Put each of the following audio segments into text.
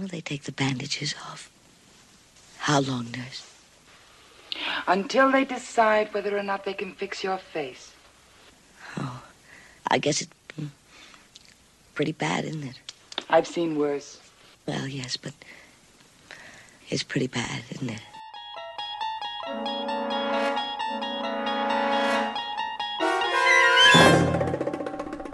will they take the bandages off? How long, nurse? Until they decide whether or not they can fix your face. Oh, I guess it's pretty bad, isn't it? I've seen worse. Well, yes, but it's pretty bad, isn't it?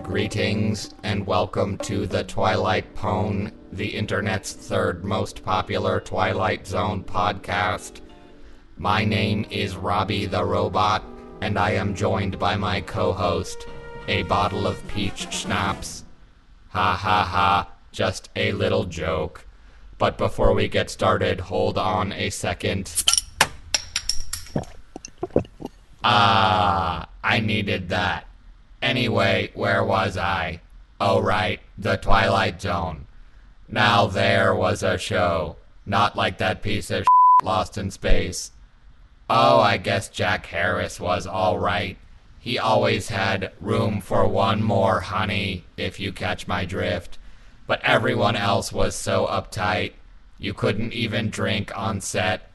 Greetings and welcome to the Twilight Pwn, the internet's third most popular Twilight Zone podcast. My name is Robbie the Robot, and I am joined by my co-host, a bottle of peach schnapps. Ha ha ha, just a little joke. But before we get started, hold on a second. I needed that. Anyway, where was I? Oh right, the Twilight Zone. Now there was a show. Not like that piece of shit Lost in Space. Oh, I guess Jack Harris was alright. He always had room for one more, honey, if you catch my drift. But everyone else was so uptight, you couldn't even drink on set.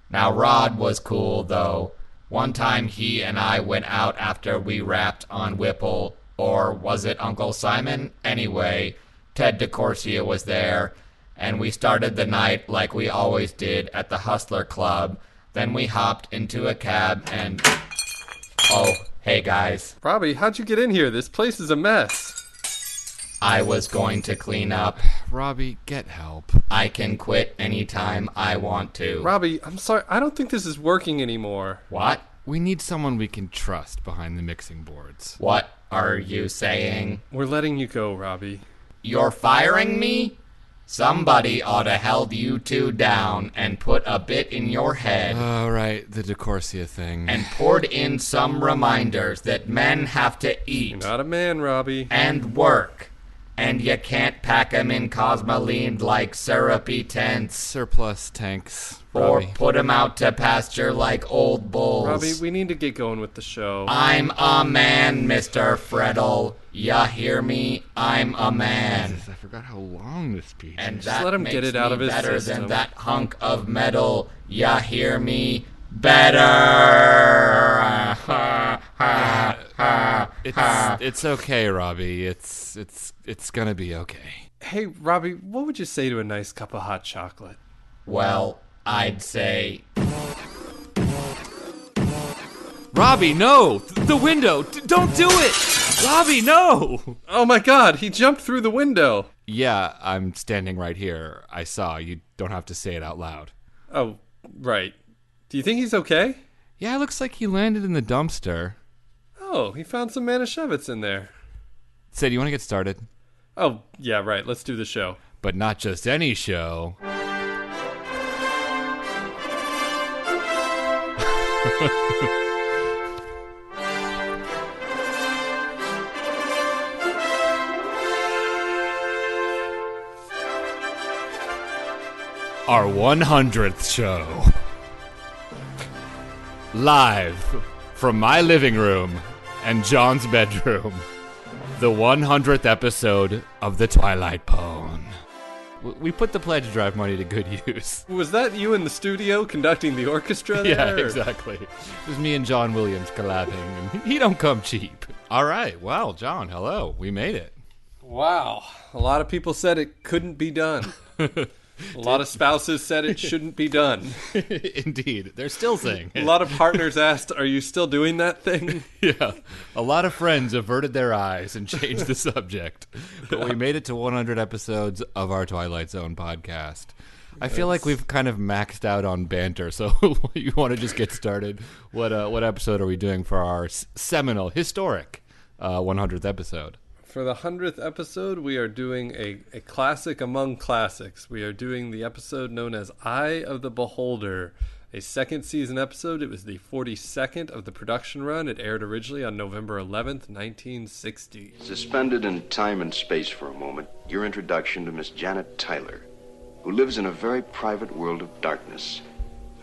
Now Rod was cool, though. One time he and I went out after we wrapped on Whipple, or was it Uncle Simon? Anyway, Ted DeCorsia was there, and we started the night like we always did at the Hustler Club. Then we hopped into a cab and... Oh, hey guys. Robbie, how'd you get in here? This place is a mess. I was going to clean up. Robbie, get help. I can quit anytime I want to. Robbie, I'm sorry. I don't think this is working anymore. What? We need someone we can trust behind the mixing boards. What are you saying? We're letting you go, Robbie. You're firing me? Somebody ought to held you two down and put a bit in your head. Oh, right, the DeCorsia thing. And poured in some reminders that men have to eat. You're not a man, Robbie. And work. And you can't pack 'em in cosmoline like syrupy tents. Surplus tanks, Or Robbie. put 'em out to pasture like old bulls. Robbie, we need to get going with the show. I'm a man, Mr. Freddle. Ya hear me? I'm a man. Jesus, I forgot how long this speech And is. that let him makes get it out me of his better system. than that hunk of metal. Ya hear me? Better. It's okay, Robbie. It's gonna be okay. Hey, Robbie, what would you say to a nice cup of hot chocolate? Well, I'd say... Robbie, no! The window! Don't do it! Robbie, no! Oh my god, he jumped through the window. Yeah, I'm standing right here. I saw. You don't have to say it out loud. Oh, right. Do you think he's okay? Yeah, it looks like he landed in the dumpster. Oh, he found some Manischewitz in there. Say, do you want to get started? Oh, yeah, right. Let's do the show. But not just any show. Our 100th show. Live from my living room and John's bedroom. The 100th episode of the Twilight Pwn. We put the pledge drive money to good use. Was that you in the studio conducting the orchestra there? Yeah, exactly. It was me and John Williams collabing, and he don't come cheap. All right, well, John, hello. We made it. Wow. A lot of people said it couldn't be done. A lot of spouses said it shouldn't be done. Indeed. They're still saying it. A lot of partners asked, are you still doing that thing? Yeah. A lot of friends averted their eyes and changed the subject. But we made it to 100 episodes of our Twilight Zone podcast. I feel like we've kind of maxed out on banter, so you want to just get started? What episode are we doing for our seminal, historic 100th episode? For the 100th episode, we are doing a classic among classics. We are doing the episode known as Eye of the Beholder, a second season episode. It was the 42nd of the production run. It aired originally on November 11th, 1960. Suspended in time and space for a moment, your introduction to Miss Janet Tyler, who lives in a very private world of darkness.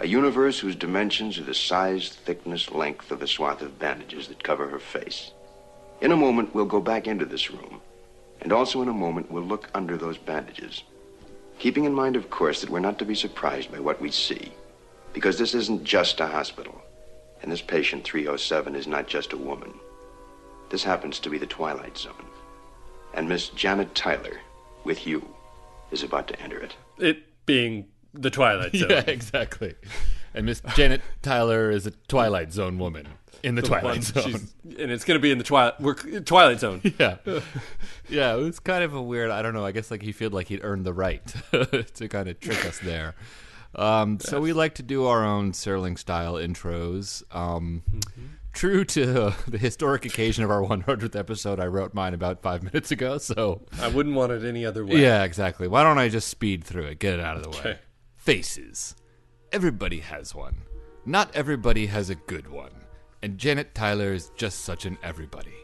A universe whose dimensions are the size, thickness, length of the swath of bandages that cover her face. In a moment, we'll go back into this room, and also in a moment, we'll look under those bandages. Keeping in mind, of course, that we're not to be surprised by what we see. Because this isn't just a hospital. And this patient 307 is not just a woman. This happens to be the Twilight Zone. And Miss Janet Tyler, with you, is about to enter it. It being the Twilight Zone. Yeah, exactly. And Miss Janet Tyler is a Twilight Zone woman in the Twilight Zone. And it's going to be in the Twilight Zone. Yeah. Yeah, it was kind of a weird, I don't know, I guess like he felt like he'd earned the right to kind of trick us there. So we like to do our own Serling-style intros. True to the historic occasion of our 100th episode, I wrote mine about 5 minutes ago, so... I wouldn't want it any other way. Yeah, exactly. Why don't I just speed through it, get it out of the way. Okay. Faces. Everybody has one. Not everybody has a good one. And Janet Tyler is just such an everybody.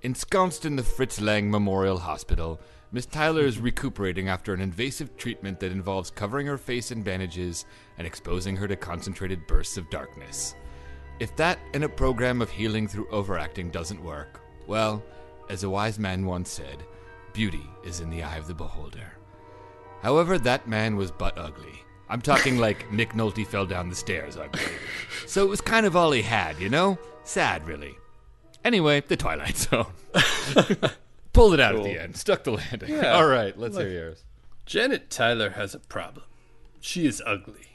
Ensconced in the Fritz Lang Memorial Hospital, Miss Tyler is recuperating after an invasive treatment that involves covering her face in bandages and exposing her to concentrated bursts of darkness. If that and a program of healing through overacting doesn't work, well, as a wise man once said, beauty is in the eye of the beholder. However, that man was butt ugly. I'm talking like Nick Nolte fell down the stairs ugly. So it was kind of all he had, you know? Sad, really. Anyway, the Twilight Zone. Pulled it out at the end. Stuck the landing. Yeah. All right, let's hear yours. Janet Tyler has a problem. She is ugly.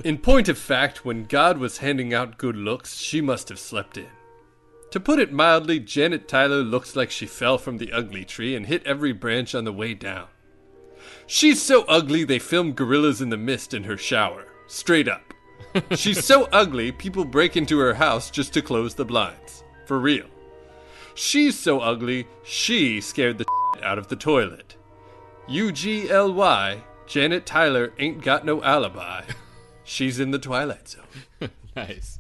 In point of fact, when God was handing out good looks, she must have slept in. To put it mildly, Janet Tyler looks like she fell from the ugly tree and hit every branch on the way down. She's so ugly they filmed Gorillas in the Mist in her shower. Straight up. She's so ugly, people break into her house just to close the blinds. For real. She's so ugly, she scared the shit out of the toilet. UGLY, Janet Tyler ain't got no alibi. She's in the Twilight Zone. Nice.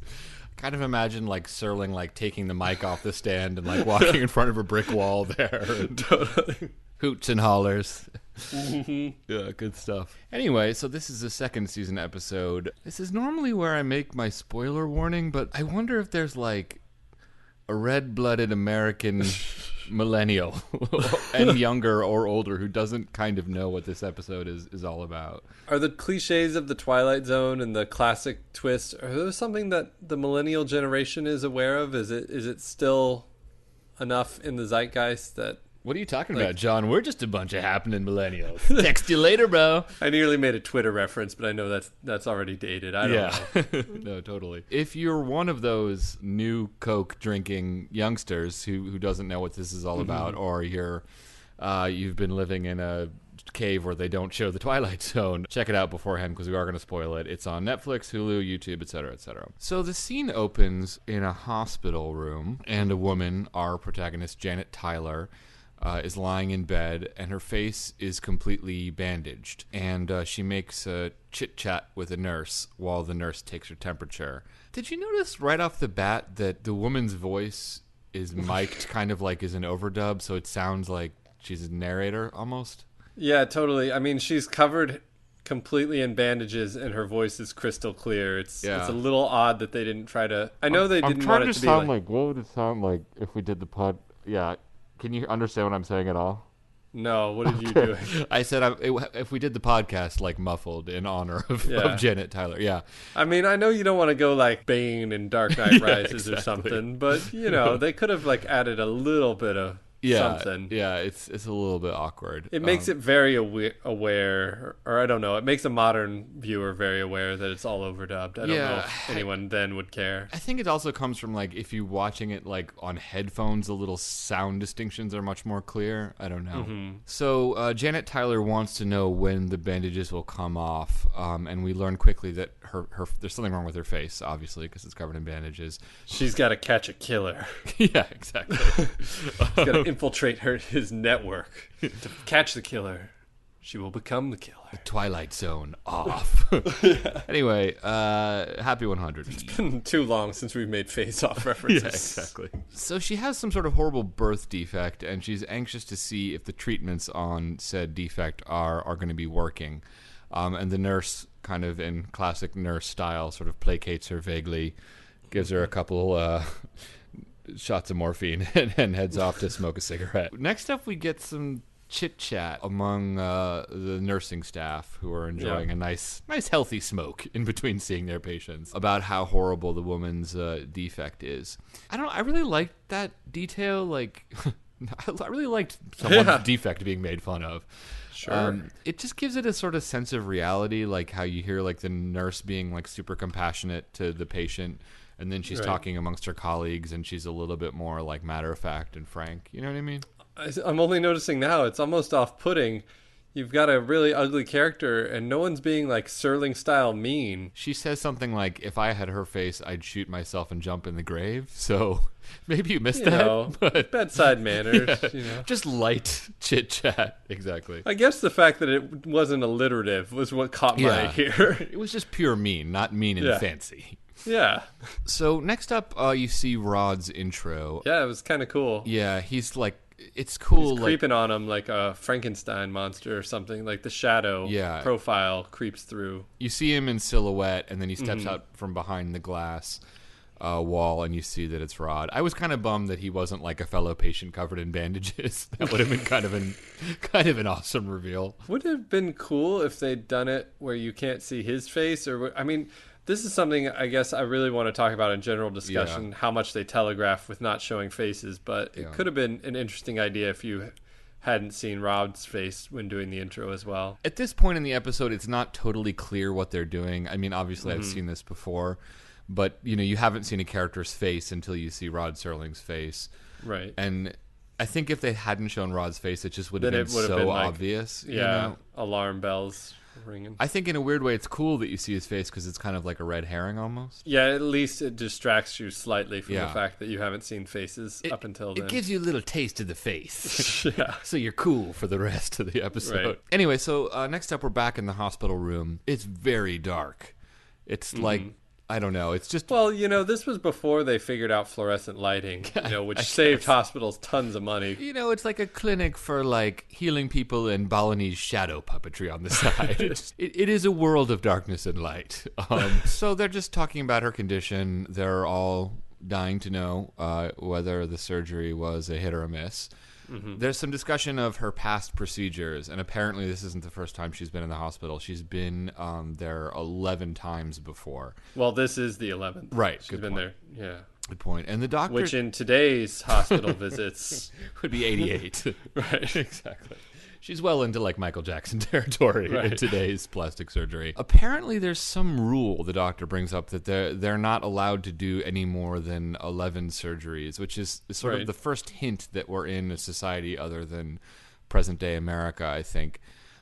Kind of imagine like Serling like taking the mic off the stand and like walking in front of a brick wall there. Totally. Hoots and hollers. Yeah, good stuff. Anyway, so this is the second season episode. This is normally where I make my spoiler warning, but I wonder if there's like a red-blooded American millennial and younger or older who doesn't kind of know what this episode is all about. Are the cliches of the Twilight Zone and the classic twist, are those something that the millennial generation is aware of? Is it still enough in the zeitgeist that... What are you talking about, John? We're just a bunch of happening millennials. Text you later, bro. I nearly made a Twitter reference, but I know that's already dated. I don't know. No, totally. If you're one of those new Coke drinking youngsters who doesn't know what this is all about, or you've been living in a cave where they don't show the Twilight Zone, check it out beforehand because we are going to spoil it. It's on Netflix, Hulu, YouTube, etc., etc. So the scene opens in a hospital room, and a woman, our protagonist Janet Tyler, is lying in bed, and her face is completely bandaged. And she makes a chit-chat with a nurse while the nurse takes her temperature. Did you notice right off the bat that the woman's voice is mic'd kind of like as an overdub, so it sounds like she's a narrator almost? Yeah, totally. I mean, she's covered completely in bandages, and her voice is crystal clear. It's a little odd that they didn't try to... I know they didn't want it to be like... What would it sound like if we did the pod... Yeah. Can you understand what I'm saying at all? No, what did you do? I said if we did the podcast like muffled in honor of Janet Tyler. Yeah. I mean, I know you don't want to go like Bane in Dark Knight Rises or something, but you know, they could have like added a little bit of something. Yeah, it's a little bit awkward. It makes it very aware, or I don't know, it makes a modern viewer very aware that it's all overdubbed. I don't know if anyone then would care. I think it also comes from like if you're watching it like on headphones, the little sound distinctions are much more clear. I don't know. So Janet Tyler wants to know when the bandages will come off, and we learn quickly that her there's something wrong with her face, obviously, because it's covered in bandages. She's got to catch a killer. Yeah, exactly. She's got to infiltrate his network to catch the killer. She will become the killer. The Twilight Zone off. Anyway, happy 100. It's been too long since we've made face-off references. Yeah, exactly. So she has some sort of horrible birth defect, and she's anxious to see if the treatments on said defect are going to be working. And the nurse, kind of in classic nurse style, sort of placates her vaguely, gives her a couple shots of morphine, and heads off to smoke a cigarette. Next up, we get some chit-chat among the nursing staff who are enjoying a nice healthy smoke in between seeing their patients about how horrible the woman's defect is. I really liked that detail. Like, I really liked someone's defect being made fun of. Sure. It just gives it a sort of sense of reality, like how you hear like the nurse being like super compassionate to the patient, and then she's talking amongst her colleagues, and she's a little bit more like matter of fact and frank. You know what I mean? I'm only noticing now it's almost off-putting. You've got a really ugly character, and no one's being like Serling style mean. She says something like, "If I had her face, I'd shoot myself and jump in the grave." So maybe you missed that. But bedside manners. Just light chit chat. Exactly. I guess the fact that it wasn't alliterative was what caught my ear. It was just pure mean, not mean and fancy. Yeah. So next up, you see Rod's intro. Yeah, it was kind of cool. Yeah, he's like, it's cool. He's creeping on him like a Frankenstein monster or something. Like the shadow profile creeps through. You see him in silhouette, and then he steps out from behind the glass wall, and you see that it's Rod. I was kind of bummed that he wasn't like a fellow patient covered in bandages. That would have been kind of an awesome reveal. Would it have been cool if they'd done it where you can't see his face, or I mean. This is something I guess I really want to talk about in general discussion, how much they telegraph with not showing faces, but it could have been an interesting idea if you hadn't seen Rod's face when doing the intro as well. At this point in the episode, it's not totally clear what they're doing. I mean, obviously I've seen this before, but you haven't seen a character's face until you see Rod Serling's face. Right. And I think if they hadn't shown Rod's face, it just would have been so obvious. Yeah, alarm bells ringing. I think in a weird way it's cool that you see his face because it's kind of like a red herring almost. Yeah, at least it distracts you slightly from the fact that you haven't seen faces up until then. It gives you a little taste of the face. So you're cool for the rest of the episode. Right. Anyway, so next up we're back in the hospital room. It's very dark. It's like, I don't know. It's just... Well, this was before they figured out fluorescent lighting, which saved hospitals tons of money. It's like a clinic for, like, healing people and Balinese shadow puppetry on the side. It is a world of darkness and light. So they're just talking about her condition. They're all dying to know whether the surgery was a hit or a miss. There's some discussion of her past procedures, and apparently this isn't the first time she's been in the hospital. She's been there 11 times before. Well, this is the 11th. Right. She's been there. Yeah. Good point. And the doctor... Which in today's hospital visits... would be 88. Right. Exactly. She's well into like Michael Jackson territory in today's plastic surgery. Apparently there's some rule the doctor brings up that they're not allowed to do any more than 11 surgeries, which is sort of the first hint that we're in a society other than present day America, I think.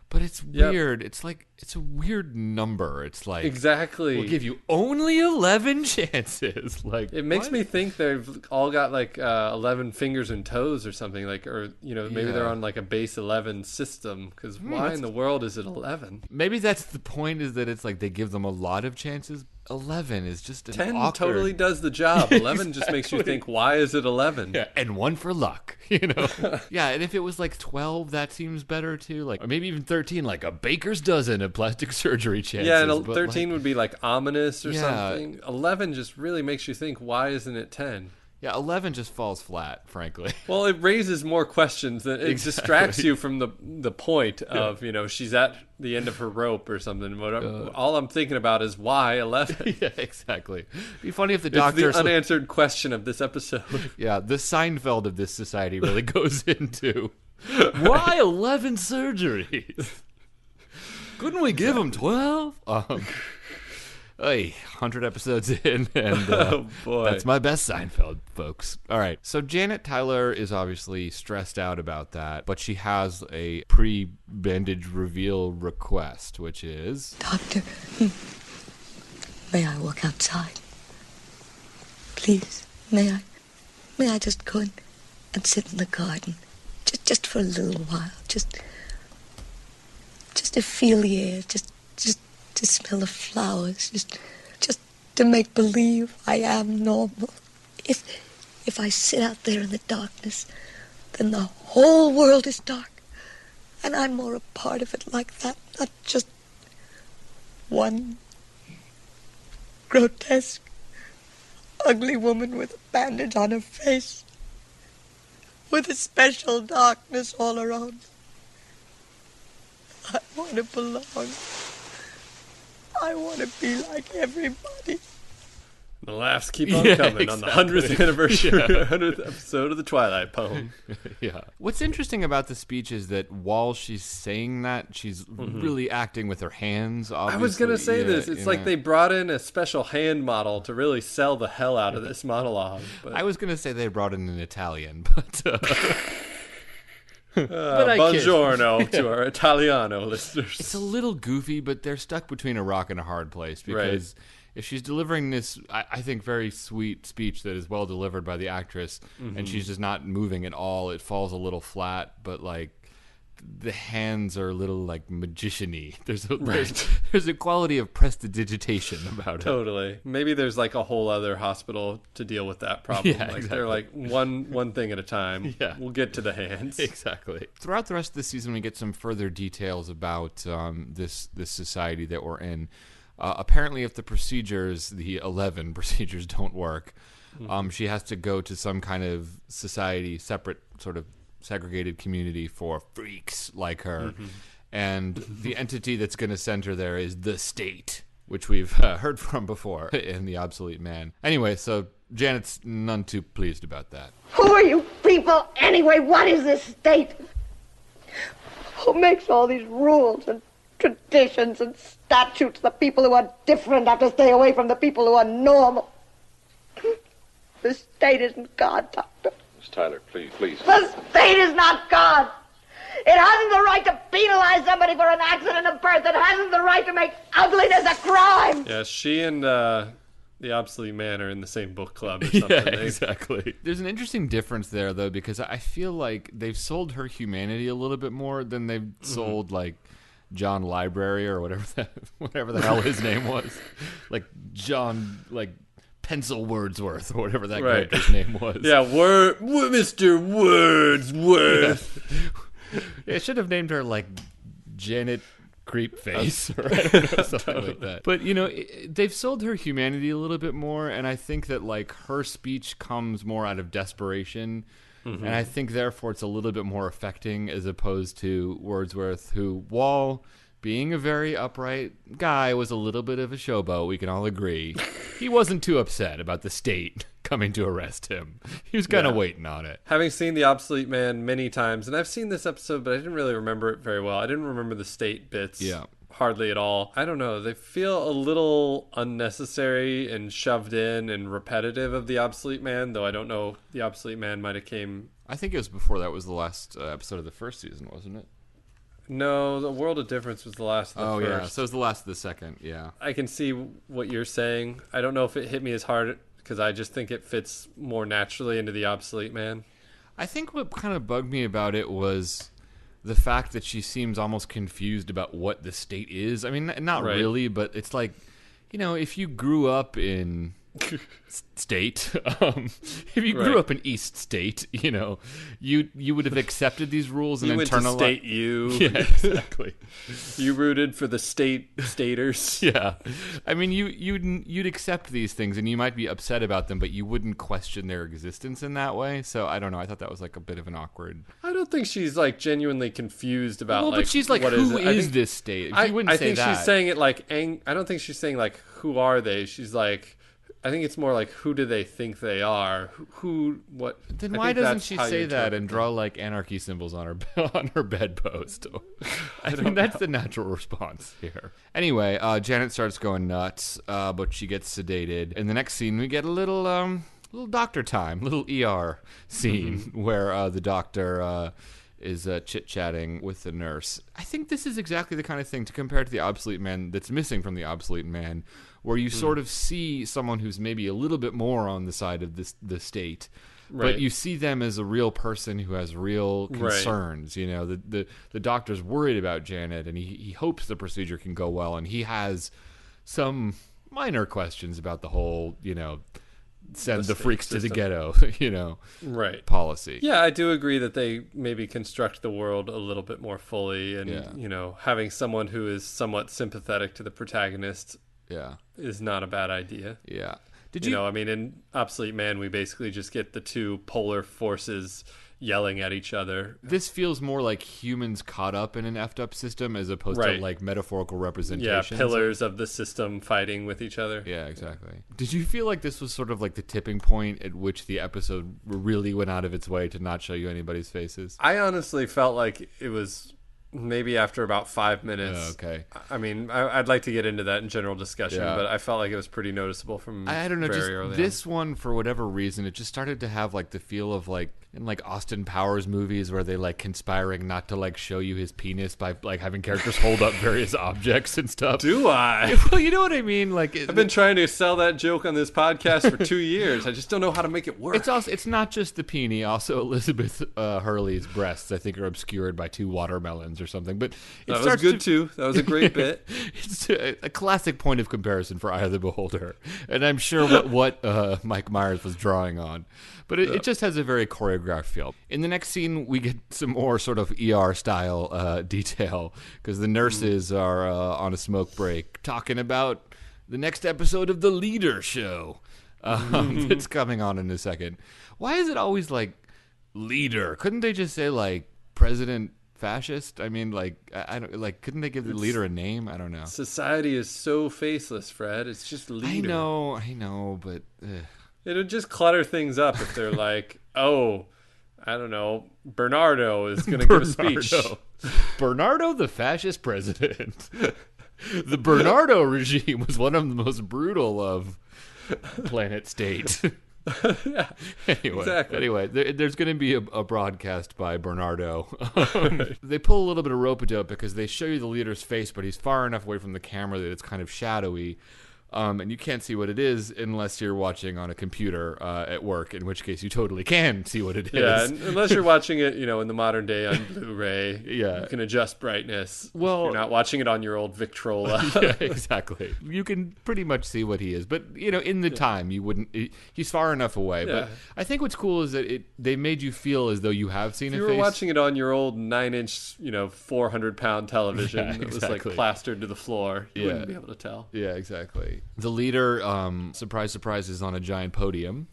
But it's weird. It's like, it's a weird number. It's like, exactly. We'll give you only 11 chances. Like, it makes me think they've all got like 11 fingers and toes or something, like, or maybe they're on like a base 11 system. Because why in the world is it 11? Maybe that's the point, is that it's like they give them a lot of chances. 11 is just an 10 awkward... totally does the job. 11 just makes you think, why is it 11? Yeah, and one for luck, Yeah, and if it was like 12, that seems better too. Like, or maybe even 13, like a baker's dozen of plastic surgery chances. Yeah, and 13 would be like ominous or something. 11 just really makes you think, why isn't it 10? Yeah, 11 just falls flat, frankly. Well, it raises more questions. It distracts you from the point of, she's at the end of her rope or something. All I'm thinking about is why 11. Yeah, exactly. It'd be funny if the doctor... It's the unanswered question of this episode. Yeah, the Seinfeld of this society really goes into why 11 surgeries? Couldn't we give him 12? Hey, 100 episodes in, and that's my best Seinfeld, folks. All right, so Janet Tyler is obviously stressed out about that, but she has a pre-bandage reveal request, which is... Doctor, may I walk outside? Please, may I just go and sit in the garden? Just for a little while, just to feel the air, just to smell the flowers, just to make believe I am normal. If I sit out there in the darkness, then the whole world is dark, and I'm more a part of it like that, not just one grotesque, ugly woman with a bandage on her face, with a special darkness all around. I want to belong. I want to be like everybody. The laughs keep on coming on the 100th anniversary, 100th episode of the Twilight Pwn. Yeah. What's interesting about the speech is that while she's saying that, she's really acting with her hands, obviously. I was going to say this. It's like they brought in a special hand model to really sell the hell out of this monologue. But... I was going to say they brought in an Italian, but... buongiorno to our Italiano listeners. It's a little goofy, but they're stuck between a rock and a hard place because... Right. If she's delivering this, I think, very sweet speech that is well delivered by the actress, and she's just not moving at all, it falls a little flat, but, like, the hands are a little, like, magician-y. There's a quality of prestidigitation about it. Totally. Maybe there's, like, a whole other hospital to deal with that problem. Yeah, like, exactly. They're, like, one thing at a time. Yeah. We'll get to the hands. Exactly. Throughout the rest of the season, we get some further details about this society that we're in. Apparently, if the 11 procedures don't work, she has to go to some kind of society, separate sort of segregated community for freaks like her. And the entity that's going to send her there is the state, which we've heard from before in The Obsolete Man. Anyway, so Janet's none too pleased about that. Who are you people anyway? What is this state? Who makes all these rules and traditions and statutes? The people who are different have to stay away from the people who are normal. The state isn't God, Doctor. Miss Tyler, please. The state is not God. It hasn't the right to penalize somebody for an accident of birth. It hasn't the right to make ugliness a crime. Yeah, she and the Obsolete Man are in the same book club or something. Yeah, exactly. There's an interesting difference there, though, because I feel like they've sold her humanity a little bit more than they've sold, like, John Library or whatever the hell his name was, like John, like Pencil Wordsworth or whatever that character's name was. Yeah, Mr. Wordsworth. Yeah, it should have named her like Janet Creepface or something like that. But they've sold her humanity a little bit more, and I think that like her speech comes more out of desperation. And I think, therefore, it's a little bit more affecting as opposed to Wordsworth, who, while being a very upright guy, was a little bit of a showboat, we can all agree. He wasn't too upset about the state coming to arrest him. He was kind of waiting on it. Having seen The Obsolete Man many times, and I've seen this episode, but I didn't really remember it very well. I didn't remember the state bits. Yeah. Hardly at all. I don't know. They feel a little unnecessary and shoved in and repetitive of The Obsolete Man, though I don't know. The Obsolete Man might have came... I think it was before that was the last episode of the first season, wasn't it? No, The World of Difference was the last of the first. Yeah. So it was the last of the second, yeah. I can see what you're saying. I don't know if it hit me as hard because I just think it fits more naturally into The Obsolete Man. I think what kind of bugged me about it was... the fact that she seems almost confused about what the state is. I mean, not really, but it's like, if you grew up in state, if you grew up in East State, you would have accepted these rules and internalized. You went to State U. Yeah, exactly. You rooted for the staters. Yeah, I mean, you'd accept these things, and you might be upset about them, but you wouldn't question their existence in that way. So I don't know. I thought that was like a bit of an awkward. I don't think she's like genuinely confused about. Well, but she's like, who is this state? She wouldn't say that. I think she's saying it like. I don't think she's saying like, who are they? She's like. I think it's more like, who do they think they are? What? Then why doesn't she say that and draw like anarchy symbols on her bedpost? I mean, that's the natural response here. Anyway, Janet starts going nuts, but she gets sedated. In the next scene, we get a little doctor time, little ER scene where the doctor is chit-chatting with the nurse. I think this is exactly the kind of thing to compare to The Obsolete Man that's missing from The Obsolete Man, where you sort of see someone who's maybe a little bit more on the side of the state, but you see them as a real person who has real concerns. The doctor's worried about Janet, and he hopes the procedure can go well, and he has some minor questions about the whole, send the freaks system to the ghetto, policy. Yeah, I do agree that they maybe construct the world a little bit more fully, and having someone who is somewhat sympathetic to the protagonist is not a bad idea. Yeah. I mean, in Obsolete Man, we basically just get the two polar forces yelling at each other. This feels more like humans caught up in an effed up system as opposed to like metaphorical representations. Yeah, pillars of the system fighting with each other. Yeah, exactly. Did you feel like this was sort of like the tipping point at which the episode really went out of its way to not show you anybody's faces? I honestly felt like it was maybe after about 5 minutes. Oh, okay. I mean, I'd like to get into that in general discussion, Yeah. but I felt like it was pretty noticeable from I don't know, very just early this on. one, for whatever reason, it just started to have like the feel of like in like Austin Powers movies where they like conspiring not to like show you his penis by like having characters hold up various objects and stuff. Do I? Well, you know what I mean? Like I've been trying to sell that joke on this podcast for 2 years. I just don't know how to make it work. it's not just the peenie. Also, Elizabeth Hurley's breasts, I think, are obscured by 2 watermelons or something. But that was good too. That was a great bit. It's a classic point of comparison for Eye of the Beholder, and I'm sure what Mike Myers was drawing on. But it just has a very choreographed feel. In the next scene, we get some more sort of ER-style detail, because the nurses are on a smoke break talking about the next episode of The Leader Show that's coming on in a second. Why is it always like leader? Couldn't they just say like President Fascist? I mean, like, I don't like. Couldn't they give the leader a name? I don't know. Society is so faceless, Fred. It's just leader. I know, but it'll just clutter things up if they're like, oh, I don't know, Bernardo is going to give a speech. Bernardo, the fascist president. The Bernardo regime was one of the most brutal of planet state. Yeah, Anyway, there's going to be a broadcast by Bernardo. They pull a little bit of rope-a-dope because they show you the leader's face, but he's far enough away from the camera that it's kind of shadowy. And you can't see what it is unless you're watching on a computer at work, in which case you totally can see what it is. Yeah, unless you're watching it, in the modern day on Blu-ray. Yeah. You can adjust brightness. Well, you're not watching it on your old Victrola. Yeah, exactly. You can pretty much see what he is, but in the time you wouldn't. He's far enough away. Yeah. But I think what's cool is that they made you feel as though you have seen If a you face. were watching it on your old 9-inch, 400-pound television that was like exactly. plastered to the floor, you wouldn't be able to tell. Yeah, exactly. The leader, surprise, surprise, is on a giant podium,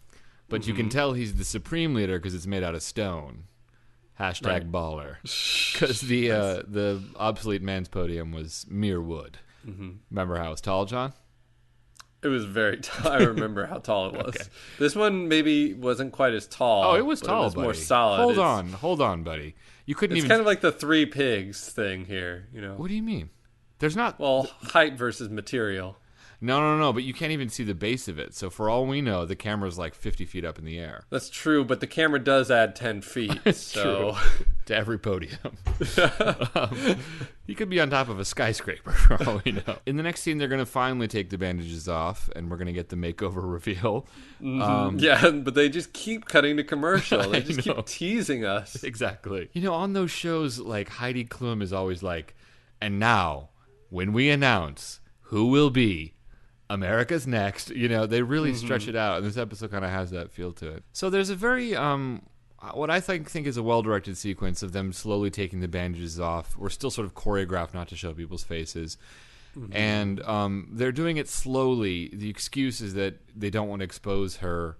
but you can tell he's the supreme leader because it's made out of stone. Hashtag baller. Because the obsolete man's podium was mere wood. Remember how it was tall, John? It was very tall. I remember how tall it was. Okay. This one maybe wasn't quite as tall. Oh, it was tall, it was buddy. more solid. Hold on, buddy. You couldn't It's even. kind of like the 3 pigs thing here, What do you mean? There's not. Well, height versus material. No, but you can't even see the base of it. So for all we know, the camera's like 50 feet up in the air. That's true, but the camera does add 10 feet. So true. To every podium. You could be on top of a skyscraper for all we know. In the next scene, they're going to finally take the bandages off, and we're going to get the makeover reveal. Yeah, but they just keep cutting to commercial. They just keep teasing us. Exactly. On those shows, like Heidi Klum is always like, and now, when we announce who will be America's Next, they really stretch it out, and this episode kind of has that feel to it. So there's a very what I think is a well-directed sequence of them slowly taking the bandages off. We're still sort of choreographed not to show people's faces, and they're doing it slowly. The excuse is that they don't want to expose her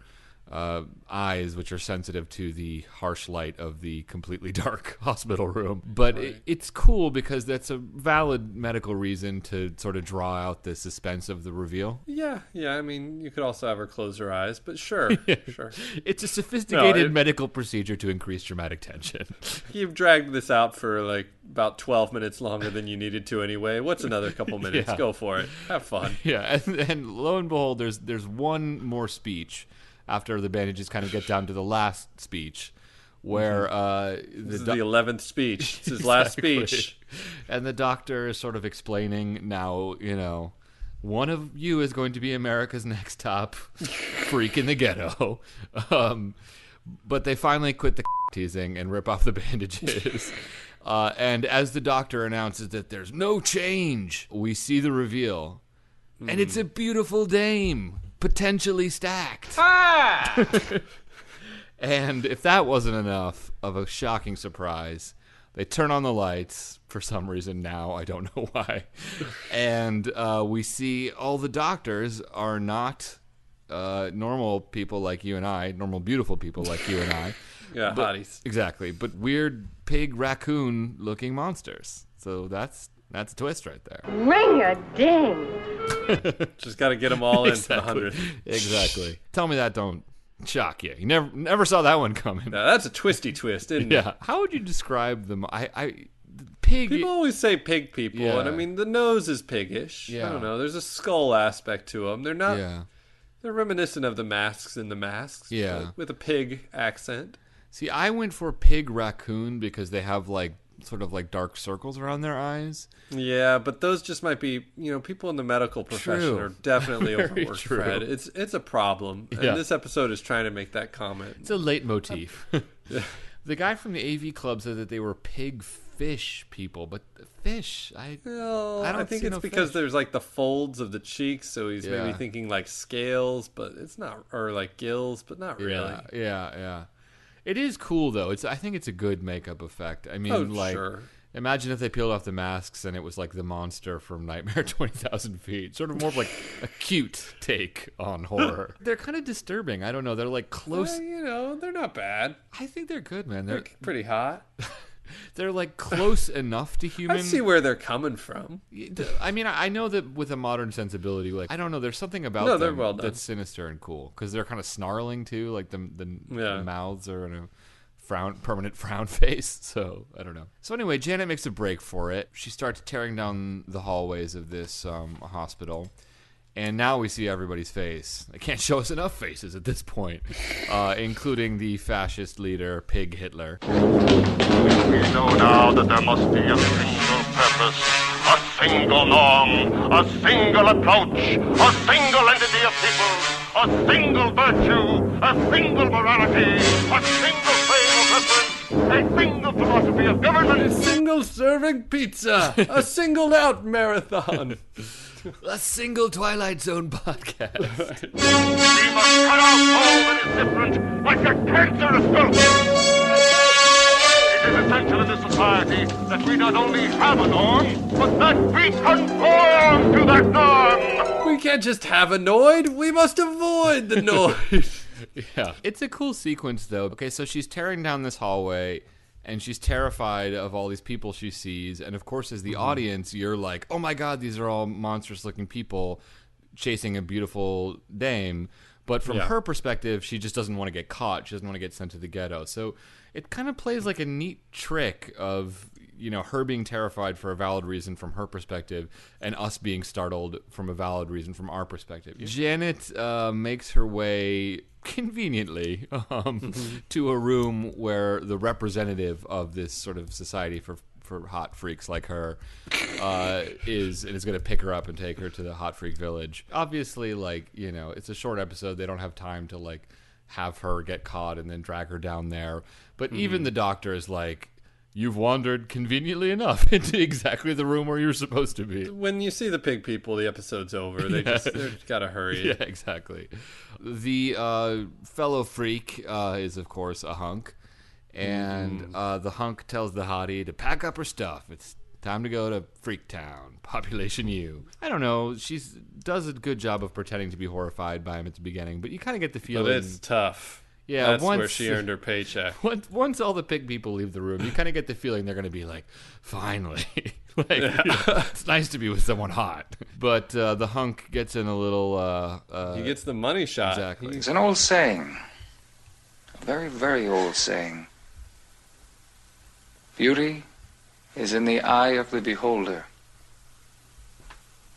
eyes, which are sensitive to the harsh light of the completely dark hospital room. But it's cool because that's a valid medical reason to sort of draw out the suspense of the reveal. Yeah. I mean, you could also have her close her eyes, but sure. It's a sophisticated medical procedure to increase dramatic tension. You've dragged this out for like about 12 minutes longer than you needed to anyway. What's another couple minutes? Go for it. Have fun. Yeah, and lo and behold, there's one more speech after the bandages kind of get down to the last speech, where this is the 11th speech. It's his last speech. And the doctor is sort of explaining now, one of you is going to be America's next top freak in the ghetto. But they finally quit the teasing and rip off the bandages. And as the doctor announces that there's no change, we see the reveal. And it's a beautiful dame. Potentially stacked. And if that wasn't enough of a shocking surprise, they turn on the lights for some reason now. I don't know why. And we see all the doctors are not normal people like you and I, normal beautiful people like you and I. Yeah, hotties. Exactly, but weird pig raccoon looking monsters. So that's a twist right there. Ring-a-ding. Just got to get them all in for the 100th. Exactly. Tell me that don't shock you. You never saw that one coming. Now, that's a twisty twist, isn't it? Yeah. How would you describe them? Pig. People always say pig people, Yeah. and I mean the nose is piggish. Yeah. I don't know. There's a skull aspect to them. They're not. Yeah. They're reminiscent of the masks in the masks. Yeah. but with a pig accent. See, I went for pig raccoon because they have like sort of like dark circles around their eyes. Yeah, but those just might be, people in the medical profession True. are definitely Very overworked, true. Fred. It's a problem, and Yeah. this episode is trying to make that comment. It's a leitmotif. The guy from the AV Club said that they were pig fish people, but fish, Well, I don't I think see it's no because fish. there's like the folds of the cheeks, so he's Yeah. maybe thinking like scales, but it's not, or like gills, but not really. Yeah. It is cool though. I think it's a good makeup effect. I mean, Sure. imagine if they peeled off the masks and it was like the monster from Nightmare 20,000 Feet. Sort of more of like a cute take on horror. They're kind of disturbing. I don't know. They're like close. They're not bad. I think they're good, man. They're pretty hot. They're like close enough to human. I see where they're coming from. I mean, I know that with a modern sensibility, like I don't know, there's something about No, they're them well done. that's sinister and cool because they're kind of snarling too. Like the mouths are in a permanent frown face. So I don't know. So anyway, Janet makes a break for it. She starts tearing down the hallways of this hospital. And now we see everybody's face. They can't show us enough faces at this point, including the fascist leader, Pig Hitler. We know now that there must be a single purpose, a single norm, a single approach, a single entity of people, a single virtue, a single morality, a single frame of reference, a single philosophy of government. A single serving pizza. A singled out marathon. A single Twilight Zone podcast. We must cut off all that is different like a cancerous growth. It is essential in this society that we not only have a norm, but that we conform to that norm. We can't just have a noid. We must avoid the noid. Yeah. It's a cool sequence, though. Okay, so she's tearing down this hallway, and she's terrified of all these people she sees. And, of course, as the audience, you're like, oh, my God, these are all monstrous-looking people chasing a beautiful dame. But from her perspective, she just doesn't want to get caught. She doesn't want to get sent to the ghetto. So it kind of plays like a neat trick of, her being terrified for a valid reason from her perspective and us being startled from a valid reason from our perspective. Janet makes her way conveniently to a room where the representative of this sort of society for hot freaks like her is going to pick her up and take her to the hot freak village. Obviously, it's a short episode. They don't have time to have her get caught and then drag her down there. But even the doctor is like, you've wandered conveniently enough into exactly the room where you're supposed to be. When you see the pig people, the episode's over. They've got to hurry. Yeah, exactly. The fellow freak is, of course, a hunk. And the hunk tells the hottie to pack up her stuff. It's time to go to Freak Town, Population U. I don't know. She does a good job of pretending to be horrified by him at the beginning, but you kind of get the feeling. But it's tough. Yeah, that's where she earned her paycheck. Once all the pig people leave the room, you kind of get the feeling they're going to be like, finally. It's nice to be with someone hot. But the hunk gets in a little... he gets the money shot. Exactly. It's an old saying. A very, very old saying. Beauty is in the eye of the beholder.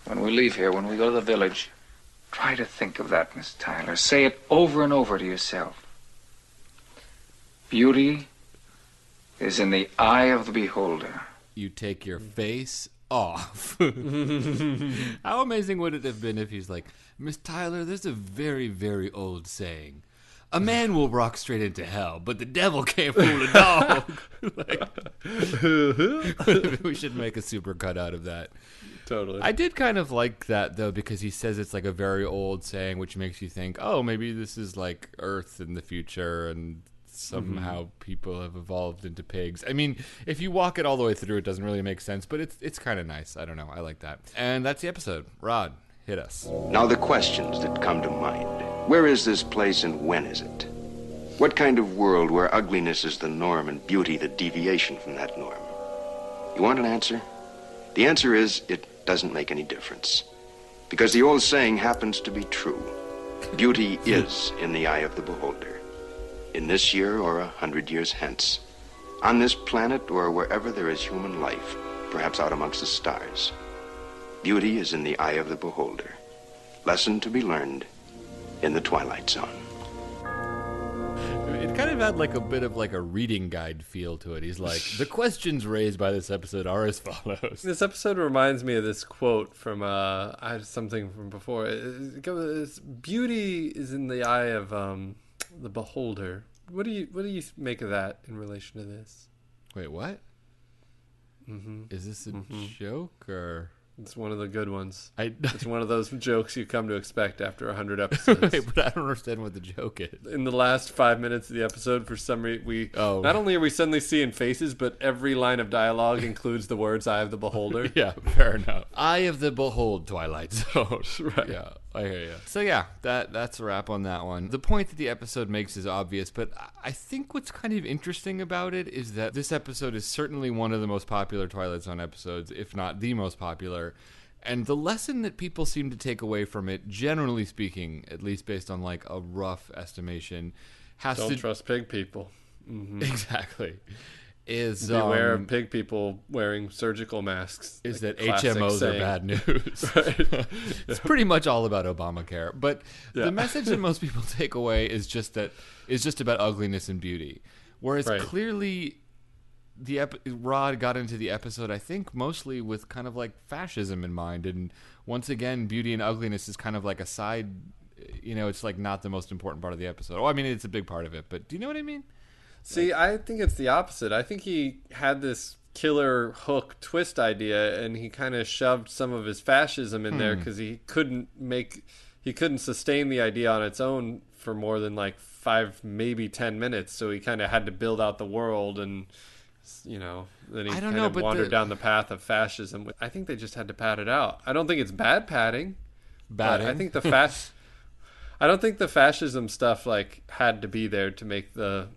When we leave here, when we go to the village, try to think of that, Miss Tyler. Say it over and over to yourself. Beauty is in the eye of the beholder. You take your face off. How amazing would it have been if he's like, Miss Tyler, there's a very, very old saying. A man will walk straight into hell, but the devil can't fool a dog. We should make a supercut out of that. Totally. I did kind of like that, though, because he says it's like a very old saying, which makes you think, oh, maybe this is like Earth in the future, and somehow people have evolved into pigs. I mean, if you walk it all the way through, it doesn't really make sense, but it's kind of nice. I don't know. I like that. And that's the episode. Rod, hit us. Now the questions that come to mind. Where is this place and when is it? What kind of world where ugliness is the norm and beauty the deviation from that norm? You want an answer? The answer is it doesn't make any difference. Because the old saying happens to be true. Beauty is in the eye of the beholder. In this year or 100 years hence. On this planet or wherever there is human life, perhaps out amongst the stars. Beauty is in the eye of the beholder. Lesson to be learned in the Twilight Zone. It kind of had like a bit of like a reading guide feel to it. He's like, the questions raised by this episode are as follows. This episode reminds me of this quote from I had something from before. Beauty is in the eye of the beholder. What do you make of that in relation to this? Wait, what? Mm-hmm. Is this a joke or? It's one of the good ones. It's one of those jokes you come to expect after 100 episodes. Wait, but I don't understand what the joke is. In the last 5 minutes of the episode, for some reason, not only are we suddenly seeing faces, but every line of dialogue includes the words "Eye of the Beholder." Yeah, fair enough. Eye of the Behold, Twilight Zone. Right. Yeah, I hear you. So yeah, that's a wrap on that one. The point that the episode makes is obvious, but I think what's kind of interesting about it is that this episode is certainly one of the most popular Twilight Zone episodes, if not the most popular. And the lesson that people seem to take away from it, generally speaking, at least based on like a rough estimation, Don't trust pig people. Mm-hmm. Exactly. Is beware of pig people wearing surgical masks. Is that HMOs are bad news. Right. It's pretty much all about Obamacare. But the message that most people take away is just about ugliness and beauty. Whereas clearly Rod got into the episode, I think, mostly with kind of like fascism in mind. And once again, beauty and ugliness is kind of like a side, it's like not the most important part of the episode. Oh, I mean, it's a big part of it, but do you know what I mean? See, I think it's the opposite. I think he had this killer hook twist idea, and he kind of shoved some of his fascism in there because he couldn't sustain the idea on its own for more than like 5, maybe 10 minutes. So he kind of had to build out the world, and then he wandered down the path of fascism. I think they just had to pad it out. I don't think it's bad padding. I think I don't think the fascism stuff like had to be there to make the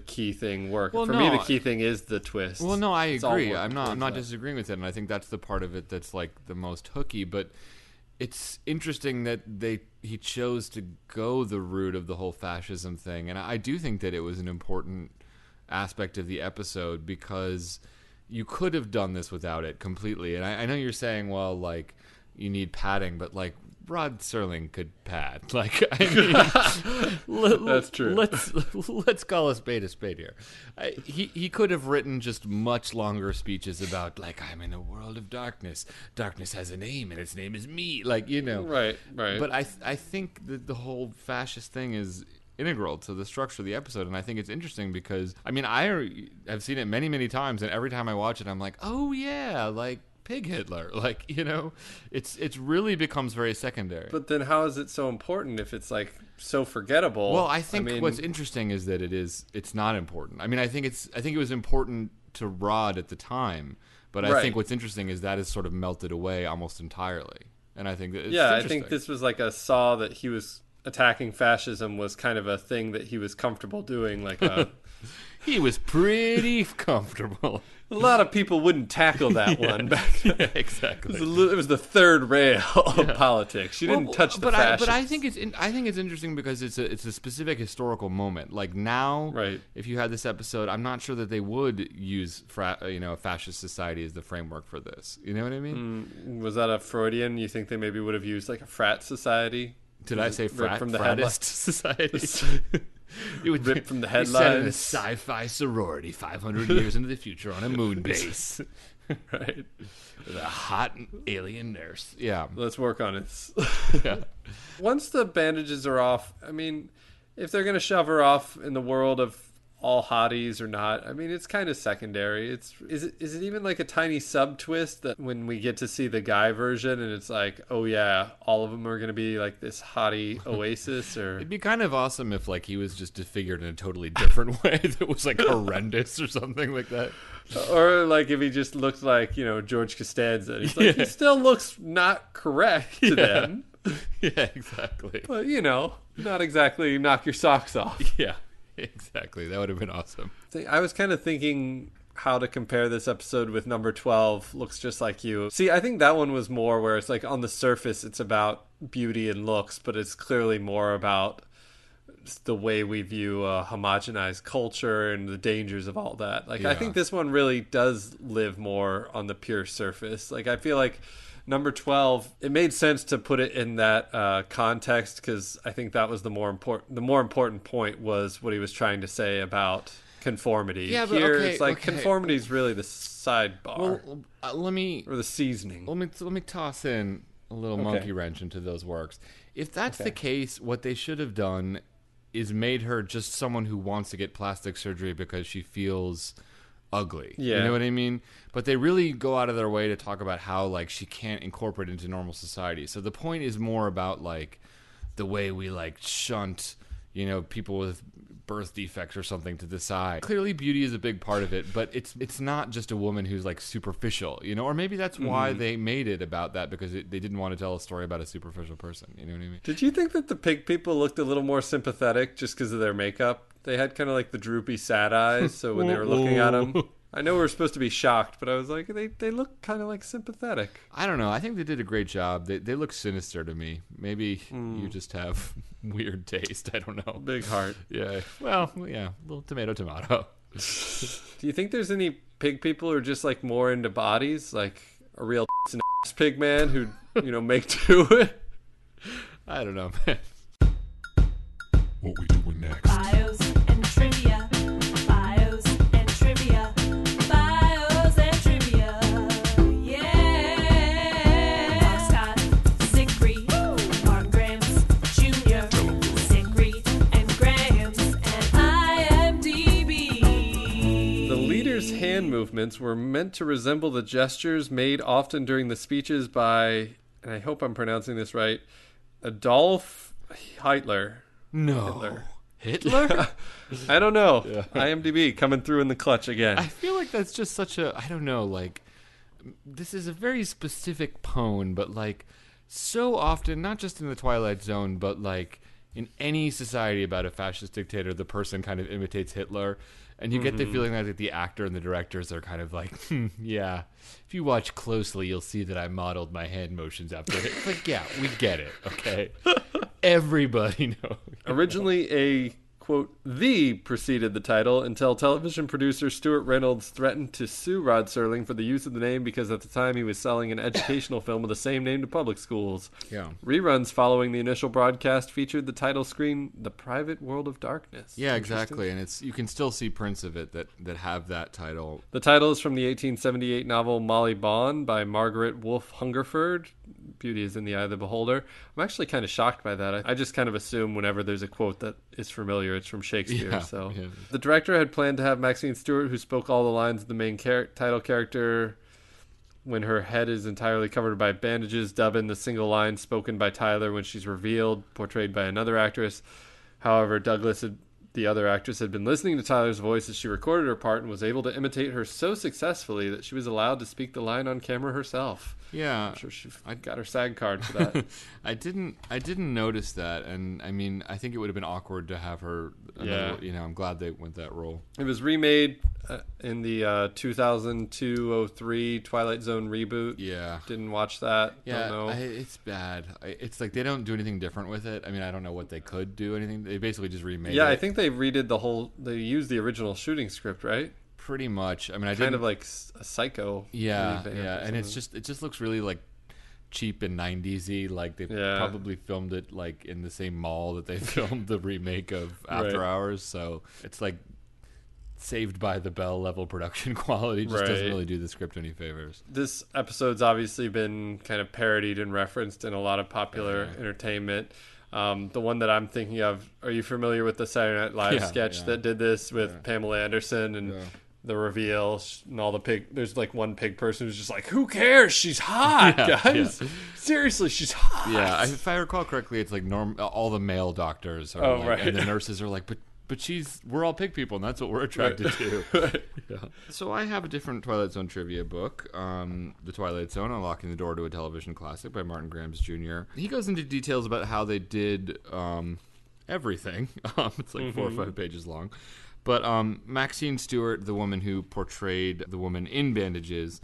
key thing work. Well, For me, the key thing is the twist. Well, no, I agree. I'm not disagreeing with it, and I think that's the part of it that's like the most hooky. But it's interesting that he chose to go the route of the whole fascism thing, and I do think that it was an important aspect of the episode because you could have done this without it completely. And I know you're saying, well, like you need padding, but like Rod Serling could pad. Like, I mean, that's true. Let's call a spade here. He could have written just much longer speeches about like, I'm in a world of darkness. Darkness has a name, and its name is me. Like, Right. But I think that the whole fascist thing is integral to the structure of the episode, and I think it's interesting because I mean I have seen it many, many times, and every time I watch it I'm like, oh yeah, like Pig Hitler, like it's really becomes very secondary. But then how is it so important if it's like so forgettable? Well, I think what's interesting is that it's not important. I mean, I think it was important to Rod at the time, but I think what's interesting is that is sort of melted away almost entirely, and I think that it's I think this was like a saw that he was attacking fascism was kind of a thing that he was comfortable doing. Like he was pretty comfortable. A lot of people wouldn't tackle that one back then. Yeah, exactly. It was the third rail of politics. You didn't touch the fascists. But I think it's interesting because it's a specific historical moment. Like now, if you had this episode, I'm not sure that they would use a fascist society as the framework for this. You know what I mean? Was that a Freudian? You think they maybe would have used like a frat society? Did I say fratist society? You would rip from the headlines. Set in a sci-fi sorority 500 years into the future on a moon base. Right. With a hot alien nurse. Yeah. Let's work on it. Yeah. Once the bandages are off, I mean, if they're going to shove her off in the world of all hotties or not, I mean, it's kind of secondary. Is it even like a tiny sub twist that when we get to see the guy version and it's like, oh yeah, all of them are going to be like this hottie oasis? Or it'd be kind of awesome if like he was just disfigured in a totally different way that was like horrendous or something like that. Or like if he just looked like, George Costanza. He's like, he still looks not correct to them. Yeah, exactly. But not exactly knock your socks off. Yeah. Exactly. That would have been awesome. I was kind of thinking how to compare this episode with number 12, Looks Just Like You. See, I think that one was more where it's like on the surface it's about beauty and looks, but it's clearly more about the way we view a homogenized culture and the dangers of all that. Like, I think this one really does live more on the pure surface. Like, I feel like number 12, it made sense to put it in that context, because I think that was the more important point was what he was trying to say about conformity. Yeah, but here okay, it's like conformity is really the sidebar, or the seasoning. Let me toss in a little monkey wrench into those works. If that's the case, what they should have done is made her just someone who wants to get plastic surgery because she feels ugly. Yeah. You know what I mean? But they really go out of their way to talk about how, like, she can't incorporate into normal society. So the point is more about, like, the way we, like, shunt, you know, people with birth defects or something to the side. Clearly beauty is a big part of it, but it's not just a woman who's, like, superficial, you know? Or maybe that's why they made it about that, because they didn't want to tell a story about a superficial person. You know what I mean? Did you think that the pig people looked a little more sympathetic just because of their makeup? They had kind of like the droopy sad eyes, so when they were looking at them, I know we were supposed to be shocked, but I was like, they look kind of like sympathetic. I don't know. I think they did a great job. They look sinister to me. Maybe you just have weird taste. I don't know. Big heart. Yeah. Well, yeah. Little tomato. Do you think there's any pig people who are just like more into bodies, like a real ass pig man who, you know, make do it? I don't know, man. What we doing next? Bios and trivia. Bios and trivia. Bios and trivia. Yeah. Scott, Zickery, Mark Grams Jr., Zickery and Grams, and IMDb. The leader's hand movements were meant to resemble the gestures made often during the speeches by, and I hope I'm pronouncing this right, Adolf Hitler. No. Hitler? I don't know. Yeah. IMDb coming through in the clutch again. I feel like that's just such a, I don't know, like, this is a very specific pwn, but, like, so often, not just in the Twilight Zone, but, like, in any society about a fascist dictator, the person kind of imitates Hitler. And you get the feeling that the actor and the directors are kind of like, yeah, if you watch closely, you'll see that I modeled my hand motions after it. Like, yeah, we get it, okay? Everybody knows. Originally a, quote, "the" preceded the title until television producer Stuart Reynolds threatened to sue Rod Serling for the use of the name because at the time he was selling an educational film with the same name to public schools. Yeah. Reruns following the initial broadcast featured the title screen, "The Private World of Darkness." Yeah, exactly. And you can still see prints of it that have that title. The title is from the 1878 novel Molly Bawn by Margaret Wolfe Hungerford. Beauty is in the eye of the beholder. I'm actually kind of shocked by that. I just kind of assume whenever there's a quote that is familiar, it's from Shakespeare. Yeah. The director had planned to have Maxine Stewart, who spoke all the lines of the main title character when her head is entirely covered by bandages, dub in the single line spoken by Tyler when she's revealed, portrayed by another actress. However, the other actress, had been listening to Tyler's voice as she recorded her part and was able to imitate her so successfully that she was allowed to speak the line on camera herself. Yeah, I'm sure I got her SAG card for that. I didn't notice that, and I mean, I think it would have been awkward to have her. You know, I'm glad they went that role. It was remade in the 2002-03 Twilight Zone reboot. Yeah, didn't watch that. Yeah, don't know. It's bad. It's like they don't do anything different with it. I mean, I don't know what they could do. Anything? They basically just remade it. Yeah, I think they redid the whole. They used the original shooting script, right? Pretty much. I mean, kind of like a Psycho. Yeah, and it just looks really like cheap and 90s-y. Like they probably filmed it like in the same mall that they filmed the remake of After Hours. So it's like Saved by the Bell level production quality. Just doesn't really do the script any favors. This episode's obviously been kind of parodied and referenced in a lot of popular entertainment. The one that I'm thinking of, are you familiar with the Saturday Night Live sketch that did this with Pamela Anderson and the reveal and all the pig? There's like one pig person who's just like, who cares? She's hot, guys. Yeah. Seriously, she's hot. Yeah, if I recall correctly, it's like all the male doctors are and the nurses are like, but we're all pig people, and that's what we're attracted to. Yeah. So I have a different Twilight Zone trivia book, The Twilight Zone, Unlocking the Door to a Television Classic by Martin Grams Jr. He goes into details about how they did everything. It's like 4 or 5 pages long. But Maxine Stewart, the woman who portrayed the woman in bandages,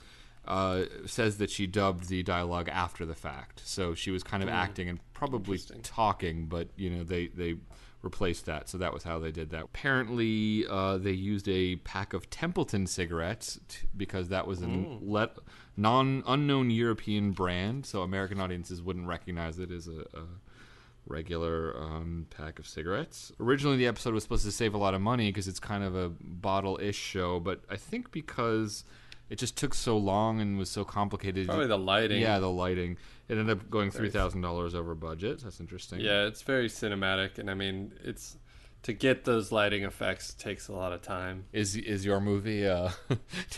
says that she dubbed the dialogue after the fact. So she was kind of acting and probably talking, but they replaced that. So that was how they did that. Apparently, they used a pack of Templeton cigarettes because that was an unknown European brand, so American audiences wouldn't recognize it as a regular pack of cigarettes. Originally, the episode was supposed to save a lot of money because it's kind of a bottle-ish show, but I think because it just took so long and was so complicated. Probably the lighting. Yeah, the lighting. It ended up going $3,000 over budget. That's interesting. Yeah, it's very cinematic, and I mean, it's to get those lighting effects takes a lot of time. Is your movie?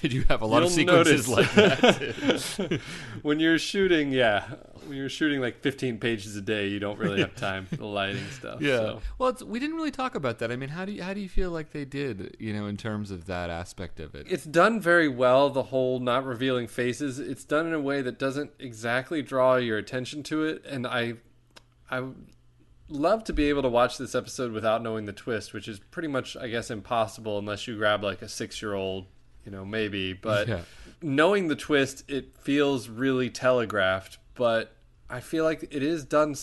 Did you have a lot of sequences like that? When you're shooting like 15 pages a day, you don't really have time for the lighting stuff. Yeah. So. Well, we didn't really talk about that. I mean, how do you feel like they did? In terms of that aspect of it. It's done very well. The whole not revealing faces. It's done in a way that doesn't exactly draw your attention to it, and I love to be able to watch this episode without knowing the twist, which is pretty much, I guess, impossible unless you grab like a 6-year-old, maybe. But knowing the twist, it feels really telegraphed. But I feel like it is done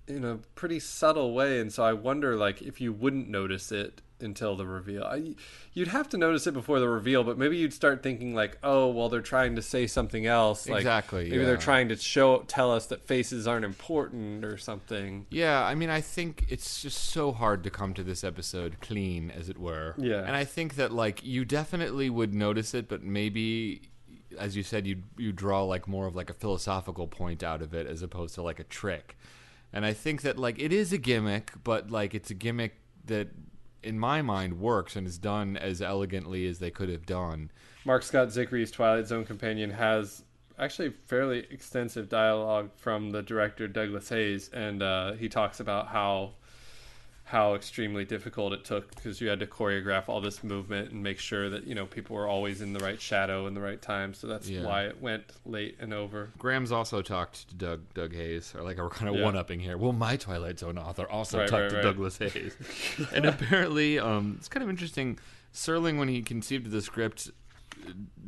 in a pretty subtle way, and so I wonder, like, if you wouldn't notice it until the reveal. You'd have to notice it before the reveal, but maybe you'd start thinking like, oh, well, they're trying to say something else. Like, exactly. Maybe they're trying to tell us that faces aren't important or something. Yeah, I mean, I think it's just so hard to come to this episode clean, as it were. Yeah. And I think that, like, you definitely would notice it, but maybe, as you said, you draw like more of like a philosophical point out of it as opposed to like a trick. And I think that, like, it is a gimmick, but like it's a gimmick that in my mind works and is done as elegantly as they could have done. Mark Scott Zickery's Twilight Zone companion has actually fairly extensive dialogue from the director Douglas Hayes, and he talks about how extremely difficult it took because you had to choreograph all this movement and make sure that people were always in the right shadow in the right time. So that's why it went late and over. Graham's also talked to Doug Hayes, or like we're kind of one-upping here. Well, my Twilight Zone author also talked to Douglas Hayes, and apparently it's kind of interesting. Serling, when he conceived the script,